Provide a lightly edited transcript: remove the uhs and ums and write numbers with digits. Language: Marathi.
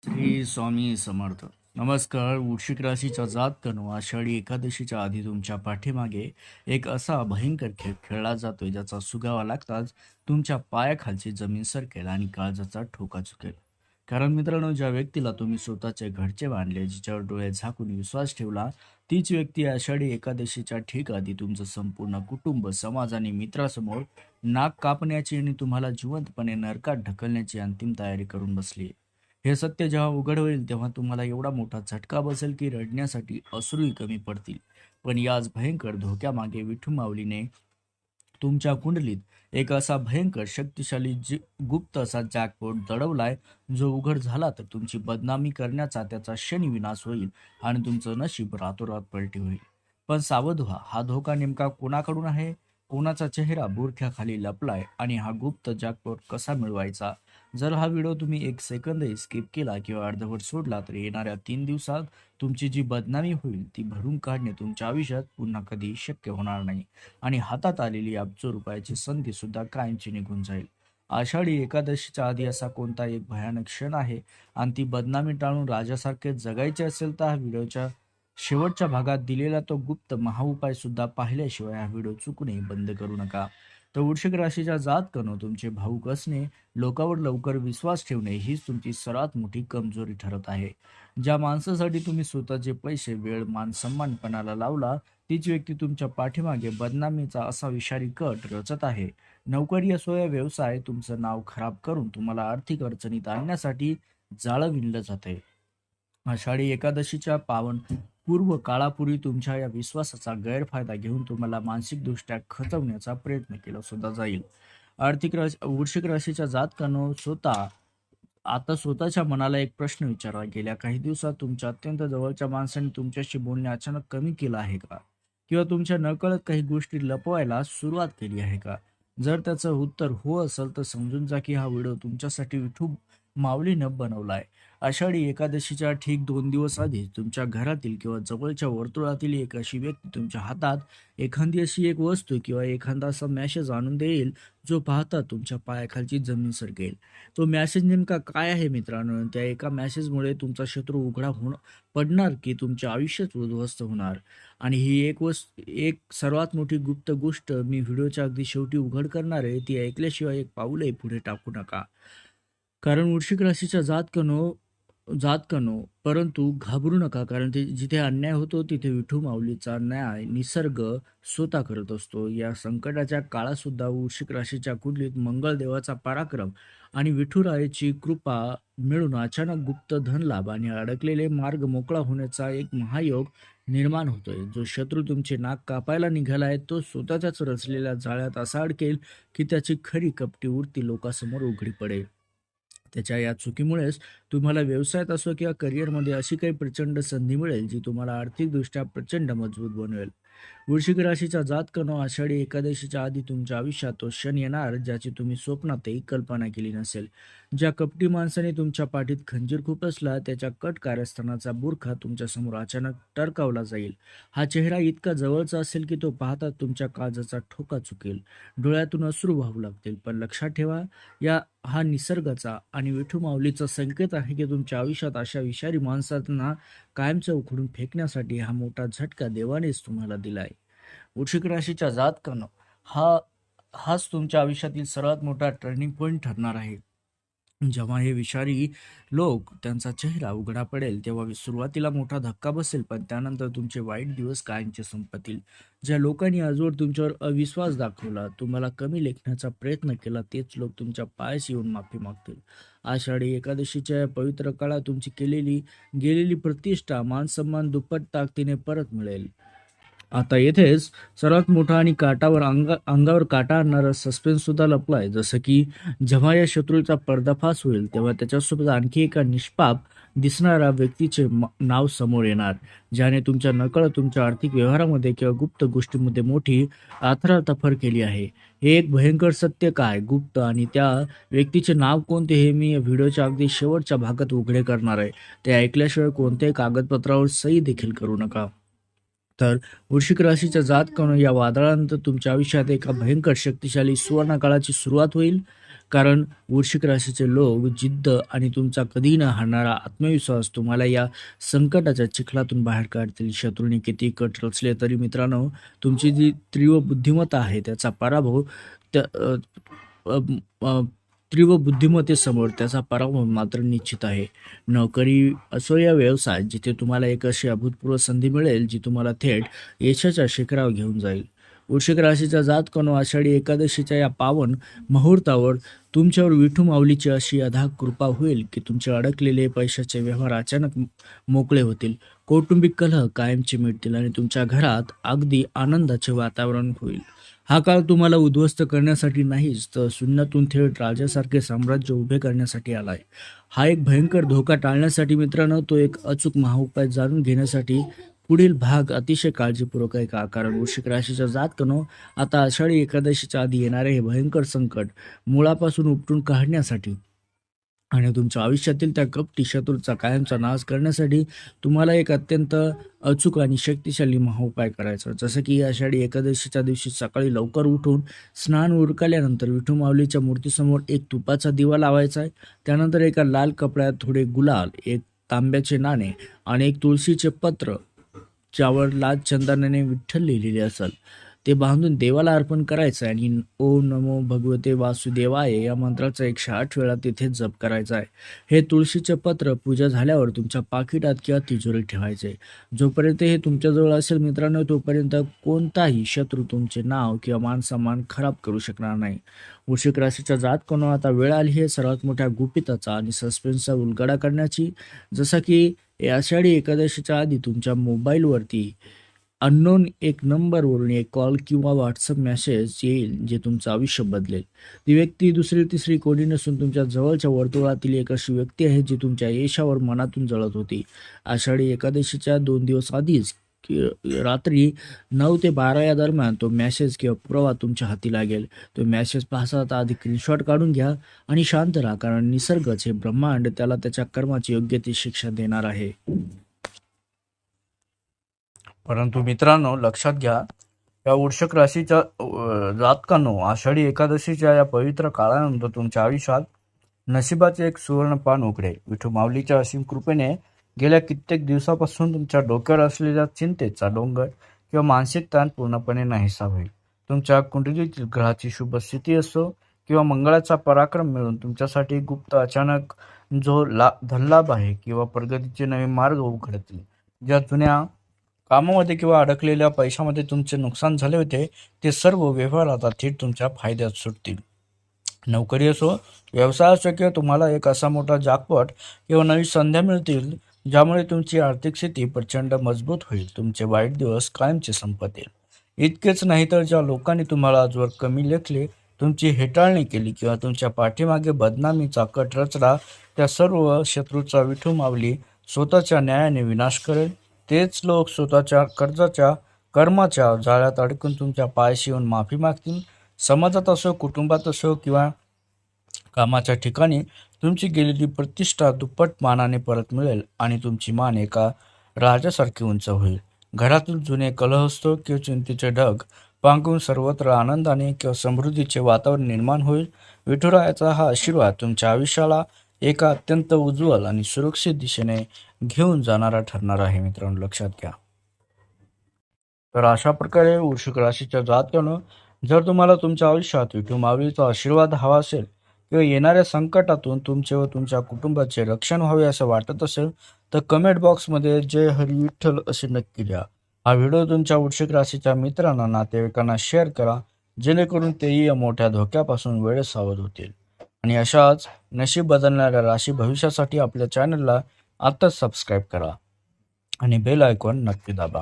श्री स्वामी समर्थ. नमस्कार. वृश्चिक राशीचा जातकनो आषाढी एकादशीच्या आधी तुमच्या पाठीमागे एक असा भयंकर खेळ खेळला जातोय ज्याचा सुगावा लागताच तुमच्या पायाखालची जमीन सरकेल आणि काळजाचा ठोका चुकेल. कारण मित्रांनो, ज्या व्यक्तीला तुम्ही स्वतःचे घरचे बांधले, जिच्यावर डोळे झाकून विश्वास ठेवला, तीच व्यक्ती आषाढी एकादशीच्या ठीक आधी तुमचं संपूर्ण कुटुंब, समाज आणि मित्रासमोर नाक कापण्याची आणि तुम्हाला जिवंतपणे नरकात ढकलण्याची अंतिम तयारी करून बसली. हे सत्य जेव्हा उघड होईल तेव्हा तुम्हाला एवढा मोठा झटका बसेल की रडण्यासाठी अश्रूही कमी पडतील. पण याच भयंकर धोक्यामागे विठू माऊलीने तुमच्या कुंडलीत एक असा भयंकर शक्तिशाली गुप्त असा जॅकपॉट दडवलाय, जो उघड झाला तर तुमची बदनामी करण्याचा त्याचा क्षणी विनाश होईल आणि तुमचं नशीब रातोरात पलटी होईल. पण सावध व्हा, हा धोका नेमका कोणाकडून आहे, कोणाचा चेहरा बुरख्याखाली लपलाय आणि हा गुप्त जॅकपॉट कसा मिळवायचा. जर हा व्हिडिओ तुम्ही एक सेकंदही स्किप केला किंवा अर्धवट सोडला तर येणाऱ्या 3 दिवसात तुमची जी बदनामी होईल ती भरून काढणे तुमच्या आयुष्यात पुन्हा कधी शक्य होणार नाही आणि हातात आलेली अब्ज रुपयाची संधी सुद्धा कायमची निघून जाईल. आषाढी एकादशीच्या आधी असा कोणता एक भयानक क्षण आहे आणि ती बदनामी टाळून राजासारखे जगायचे असेल तर हा व्हिडिओच्या शेवटच्या भागात दिलेला तो गुप्त महाउपाय सुद्धा पाहिल्याशिवाय हा व्हिडिओ चुकूनही बंद करू नका. तर वृश्चिक राशीच्या जातकनो, तुमचे भावुक असणे, लोकांवर लवकर विश्वास ठेवणे हीच तुमची सर्वात मोठी कमजोरी ठरत आहे. ज्या माणसासाठी तुम्ही स्वतःचे पैसे, वेळ, मान, सन्मानपणाला लावला, तीच व्यक्ती तुमच्या पाठीमागे बदनामीचा असा विषारी कट रचत आहे. नोकरी असो या व्यवसाय, तुमचं नाव खराब करून तुम्हाला आर्थिक अडचणीत आणण्यासाठी जाळं विणलं जाते. आषाढी एकादशीच्या पावन पूर्व काळापूर्वी तुमच्या या विश्वासाचा गैरफायदा घेऊन तुम्हाला मानसिकदृष्ट्या खचवण्याचा प्रयत्न केला सुद्धा जाईल. वृश्चिक राशीच्या जातकांनो, आता स्वतःच्या मनाला एक प्रश्न विचारा. गेल्या काही दिवसात तुमच्या अत्यंत जवळच्या माणसाने तुमच्याशी बोलणे अचानक कमी केलं आहे का? किंवा तुमच्या नकळत काही गोष्टी लपवायला सुरुवात केली आहे का? जर त्याचं उत्तर हो असेल तर समजून जा की हा व्हिडिओ तुमच्यासाठी विठू माऊलीनं बनवलाय. आषाढी एकादशीच्या ठीक 2 दिवस आधी तुमच्या घरातील किंवा जवळच्या वर्तुळातील एक अशी व्यक्ती तुमच्या हातात एखादी अशी एक वस्तू किंवा एखादा असा मॅसेज आणून देईल, जो पाहता तुमच्या पायाखालची जमीन सरकेल. तो मॅसेज नेमका काय आहे मित्रांनो? त्या एका मॅसेजमुळे तुमचा शत्रू उघडा पडणार की तुमच्या आयुष्यात उद्ध्वस्त होणार. आणि ही एक सर्वात मोठी गुप्त गोष्ट मी व्हिडिओच्या अगदी शेवटी उघड करणार आहे. ती ऐकल्याशिवाय एक पाऊलही पुढे टाकू नका. कारण वृश्चिक राशीच्या जातकनो, परंतु घाबरू नका, कारण ते जिथे अन्याय होतो तिथे विठू माऊलीचा न्याय निसर्ग स्वतः करत असतो. या संकटाच्या काळात सुद्धा वृश्चिक राशीच्या कुंडलीत मंगळदेवाचा पराक्रम आणि विठुरायाची कृपा मिळून अचानक गुप्त धनलाभ आणि अडकलेले मार्ग मोकळा होण्याचा एक महायोग निर्माण होतोय. जो शत्रू तुमचे नाक कापायला निघाला आहे तो स्वतःच्याच रचलेल्या जाळ्यात असा अडकेल की त्याची खरी कपटी वृत्ती लोकांसमोर उघडी पडेल. त्याच्या या चुकीमुळेच तुम्हाला व्यवसायात असो किंवा करिअरमध्ये अशी काही प्रचंड संधी मिळेल जी तुम्हाला आर्थिकदृष्ट्या प्रचंड मजबूत बनवेल. वृश्चिक राशीच्या जातकनो, आषाढी एकादशीच्या आधी तुमच्या आयुष्यात तो क्षण येणार ज्याची तुम्ही स्वप्नातही कल्पना केली नसेल. ज्या कपटी माणसाने तुमच्या पाठीत खंजीर खुपसला त्याच्या कट कारस्थानाचा बुरखा तुमच्यासमोर अचानक टरकावला जाईल. हा चेहरा इतका जवळचा असेल की तो पाहता तुमच्या काळजाचा ठोका चुकेल, डोळ्यातून अश्रू वाहू लागतील. पण लक्षात ठेवा, हा निसर्गाचा आणि विठू माऊलीचा संकेत आहे की तुमच्या आयुष्यात अशा विषारी माणसांना कायमचं उखडून फेकण्यासाठी हा मोठा झटका देवानेच तुम्हाला दिलाय. वृश्चिक राशीच्या जातकांनो, हाच तुमच्या आयुष्यातील सर्वात मोठा टर्निंग पॉइंट ठरणार आहे. जेव्हा हे विषारी लोक त्यांचा चेहरा उघडा पडेल तेव्हा सुरुवातीला मोठा धक्का बसेल, पण त्यानंतर तुमचे वाईट दिवस कायमचे संपतील. ज्या लोकांनी आजवर तुमच्यावर अविश्वास दाखवला, तुम्हाला कमी लेखण्याचा प्रयत्न केला, तेच लोक तुमच्या पायाशी येऊन माफी मागतील. आषाढी एकादशीच्या या पवित्र काळात तुमची गेलेली प्रतिष्ठा, मान सन्मान दुप्पट ताकदीने परत मिळेल. आता येथेच सर्वात मोठा आणि अंगावर काटा आणणारा सस्पेन्स सुद्धा लपलाय. जसं की जेव्हा या शत्रूचा पर्दाफाश होईल तेव्हा त्याच्यासोबत आणखी एका निष्पाप दिसणाऱ्या व्यक्तीचे नाव समोर येणार, ज्याने तुमच्या नकळत तुमच्या आर्थिक व्यवहारामध्ये किंवा गुप्त गोष्टींमध्ये मोठी आथरातफर केली आहे. हे एक भयंकर सत्य काय, गुप्त आणि त्या व्यक्तीचे नाव कोणते हे मी या व्हिडिओच्या अगदी शेवटच्या भागात उघडे करणार आहे. ते ऐकल्याशिवाय कोणत्याही कागदपत्रावर सही देखील करू नका. तर वृश्चिक राशीच्या जातकांनो, या वादळानंतर तुमच्या आयुष्यात एका भयंकर शक्तिशाली सुवर्ण काळाची सुरुवात होईल. कारण वृश्चिक राशीचे लोक जिद्द आणि तुमचा कधी न हारणारा आत्मविश्वास तुम्हाला या संकटाच्या चिखलातून बाहेर काढतील. शत्रूंनी किती कट रचले तरी मित्रांनो, तुमची जी तीव्र बुद्धिमत्ता आहे त्याचा पराभव त्या अ, अ, तीव्र बुद्धिमत्तेसमोर त्याचा पराभव मात्र निश्चित आहे. नोकरी असो या व्यवसाय, जिथे तुम्हाला एक अशी अभूतपूर्व संधी मिळेल जी तुम्हाला थेट यशाच्या शिखरावर घेऊन जाईल. वृश्चिक राशीचा जातकानो, आषाढी एकादशीच्या या पावन मुहूर्तावर तुमच्यावर विठू माऊलीची अशी अथाग कृपा होईल की तुमचे अडकलेले पैशाचे व्यवहार अचानक मोकळे होतील. कौटुंबिक कलह कायमचे मिटतील आणि तुमच्या घरात अगदी आनंदाचे वातावरण होईल. हा काळ तुम्हाला उद्ध्वस्त करण्यासाठी नाहीच, तर शून्यातून थेट राजासारखे साम्राज्य उभे करण्यासाठी आलाय. हा एक भयंकर धोका टाळण्यासाठी मित्रांनो, तो एक अचूक महाउपाय जाणून घेण्यासाठी पुढील भाग अतिशय काळजीपूर्वक ऐका. कारण वृश्चिक राशीच्या जातकानो, आता आषाढी एकादशीच्या आधी येणारे हे भयंकर संकट मुळापासून उपटून काढण्यासाठी आणि तुमच्या आयुष्यातील त्या कपटी शत्रूचा कायमचा नाश करण्यासाठी तुम्हाला एक अत्यंत अचूक आणि शक्तिशाली महाउपाय करायचा. जसं की आषाढी एकादशीच्या दिवशी सकाळी लवकर उठून स्नान उरकल्यानंतर विठू माऊलीच्या मूर्तीसमोर एक तुपाचा दिवा लावायचा आहे. त्यानंतर एका लाल कपड्यात थोडे गुलाल, एक तांब्याचे नाणे आणि एक तुळशीचे पत्र, ज्यावर लाल चंदनाने विठ्ठल लिहिलेले असेल, ते बांधून देवाला अर्पण करायचं आहे आणि ओम नमो भगवते वासुदेवाय या मंत्राचा 108 वेळा तिथे जप करायचा आहे. हे तुळशीचे पत्र पूजा झाल्यावर तुमच्या पाकिटात किंवा तिजोरीत ठेवायचे. जोपर्यंत हे तुमच्याजवळ असेल मित्रांनो, तोपर्यंत कोणताही शत्रू तुमचे नाव किंवा मान-सन्मान खराब करू शकणार नाही. वृश्चिक राशीच्या जातकानो, आता वेळ आली आहे सर्वात मोठ्या गुपिताचा आणि सस्पेन्सचा उलगडा करण्याची. जसं की आषाढी एकादशीच्या आधी तुमच्या मोबाईलवरती अननोन एक नंबरवरून एक कॉल किंवा व्हॉट्सअप मेसेज येईल, जे तुमचं आयुष्य बदलेल. ती व्यक्ती दुसरी तिसरी कोणी नसून तुमच्या जवळच्या वर्तुळातील एक अशी व्यक्ती आहे जी तुमच्या यशावर मनातून जळत होती. आषाढी एकादशीच्या 2 दिवस आधीच रात्री 9 ते 12 या दरम्यान तो मेसेज किंवा पुरावा तुमच्या हाती लागेल. तो मेसेज पाहता आधी स्क्रीनशॉट काढून घ्या आणि शांत राहा, कारण निसर्गच, हे ब्रह्मांड, त्याला त्याच्या कर्माची योग्य ती शिक्षा देणार आहे. परंतु मित्रांनो, लक्षात घ्या, या वृश्चिक राशीच्या जातकांनो, आषाढी एकादशीच्या या पवित्र काळानंतर तुमच्या आयुष्यात नशिबाचे एक सुवर्ण पान उघडेल. विठू माऊलीच्या असीम कृपेने गेल्या कित्येक दिवसापासून तुमच्या डोक्यावर असलेल्या चिंतेचा डोंगर किंवा मानसिक ताण पूर्णपणे नाहीसा होईल. तुमच्या कुंडलीतील ग्रहाची शुभ स्थिती असो किंवा मंगळाचा पराक्रम मिळून तुमच्यासाठी गुप्त अचानक जो धनलाभ आहे किंवा प्रगतीचे नवे मार्ग उघडतील. ज्या जुन्या कामामध्ये किंवा अडकलेल्या पैशामध्ये तुमचे नुकसान झाले होते, ते सर्व व्यवहार आता थेट तुमच्या फायद्यात सुटतील. नोकरी असो, व्यवसाय असो किंवा तुम्हाला एक असा मोठा जॅकपॉट किंवा नवी संध्या मिळतील, ज्यामुळे तुमची आर्थिक स्थिती प्रचंड मजबूत होईल. तुमचे वाईट दिवस कायमचे संपतील. इतकेच नाही तर ज्या लोकांनी तुम्हाला आजवर कमी लेखले, तुमची हेटाळणी केली किंवा तुमच्या पाठीमागे बदनामीचा कट रचला, त्या सर्व शत्रूचा विठू माऊली स्वतःच्या न्यायाने विनाश करेल. तेच लोक स्वतःच्या कर्जाच्या कर्माच्या जाळ्यात अडकून तुमच्या पायाशी येऊन माफी मागतील. समाजात असो, कुटुंबात असो किंवा कामाच्या ठिकाणी तुमची गेलेली प्रतिष्ठा दुप्पट मानाने परत मिळेल आणि तुमची मान एका राजासारखी उंच होईल. घरातील जुने कलह असतो किंवा चिंतेचे ढग पांगून सर्वत्र आनंदाने किंवा समृद्धीचे वातावरण निर्माण होईल. विठुरायाचा हा आशीर्वाद तुमच्या आयुष्याला एका अत्यंत उज्ज्वल आणि सुरक्षित दिशेने घेऊन जाणारा ठरणार आहे. मित्रांनो, लक्षात घ्या. तर अशा प्रकारे वृश्चिक राशीच्या जातकांनो, जर तुम्हाला तुमच्या आयुष्यात विठू माऊलीचा आशीर्वाद हवा असेल किंवा येणाऱ्या संकटातून तुमचे व तुमच्या कुटुंबाचे रक्षण व्हावे असं वाटत असेल, तर कमेंट बॉक्समध्ये जय हरी विठ्ठल असे नक्की लिहा. हा व्हिडिओ तुमच्या वृश्चिक राशीच्या मित्रांना, नातेवाईकांना शेअर करा, जेणेकरून तेही या मोठ्या धोक्यापासून वेळेत सावध होतील. आणि अशाच नशीब बदलणाऱ्या राशी भविष्यासाठी आपल्या चॅनलला आत्ताच सबस्क्राईब करा आणि बेल आयकॉन नक्की दाबा.